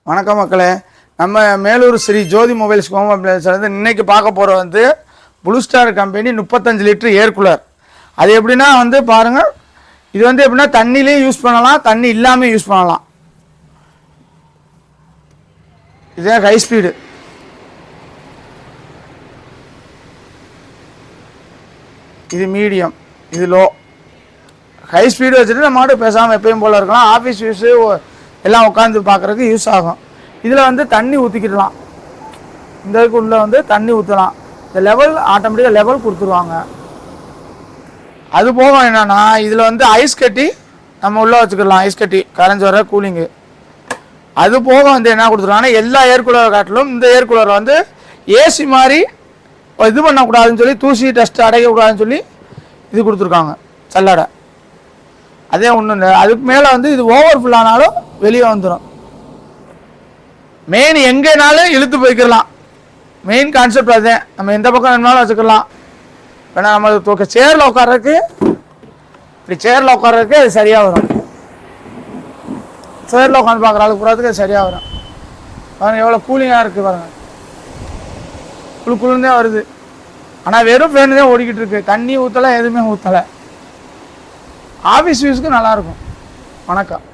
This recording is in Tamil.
வணக்கம் மக்களே. நம்ம மேலூர் ஸ்ரீ ஜோதி மொபைல்ஸ் ஹோம் அப்ளையன்ஸ்லேருந்து இன்றைக்கி பார்க்க போகிற வந்து blue star company 35 litre air cooler. அது எப்படின்னா வந்து பாருங்கள், இது வந்து எப்படின்னா தண்ணிலையும் யூஸ் பண்ணலாம், தண்ணி இல்லாமல் யூஸ் பண்ணலாம். இதுதான் ஹை ஸ்பீடு. இது மீடியம், இது லோ. ஹை ஸ்பீடு வச்சுட்டு நம்ம மட்டும் பேசாமல் எப்பயும் போல் இருக்கலாம். ஆஃபீஸ் யூஸு எல்லாம் உட்காந்து பார்க்குறதுக்கு யூஸ் ஆகும். இதில் வந்து தண்ணி ஊற்றிக்கிடலாம். இந்த இதுக்குள்ளே வந்து தண்ணி ஊற்றலாம். இந்த லெவல் ஆட்டோமேட்டிக்காக லெவல் கொடுத்துருவாங்க. அது போக என்னென்னா இதில் வந்து ஐஸ் கட்டி நம்ம உள்ளே வச்சுக்கலாம். ஐஸ் கட்டி கரைஞ்சி வர கூலிங்கு. அது போக வந்து என்ன கொடுத்துருவாங்கன்னா எல்லா ஏர் கூலரை காட்டிலும் இந்த ஏர் கூலரை வந்து ஏசி மாதிரி இது பண்ணக்கூடாதுன்னு சொல்லி, தூசி டஸ்ட்டு அடைக்கக்கூடாதுன்னு சொல்லி இது கொடுத்துருக்காங்க சல்லடை. அதே ஒன்றும் இல்லை. அதுக்கு மேலே வந்து இது ஓவர் ஃபுல்லானாலும் வெளியே வந்துடும். மெயின் எங்கேனாலும் இழுத்து போய்க்கலாம். மெயின் கான்செப்ட் அதே. நம்ம எந்த பக்கம் வேணுனாலும் வச்சுக்கலாம். ஏன்னா நம்ம சேரில் உட்கார்றதுக்கு, இப்படி சேரில் உட்கார்றதுக்கு அது சரியாக வரும். சேரில் உட்காந்து பார்க்குற ஆளுக்கு போகிறதுக்கு அது சரியாக வரும். பாருங்கள் எவ்வளோ கூலிங்காக இருக்குது பாருங்கள். குழுந்தே வருது. ஆனால் வெறும் ஃபேனு தான் ஓடிக்கிட்டு இருக்கு. தண்ணி ஊற்றலை, எதுவுமே ஊற்றலை. ஆஃபீஸ் யூஸுக்கு நல்லாயிருக்கும். வணக்கம்.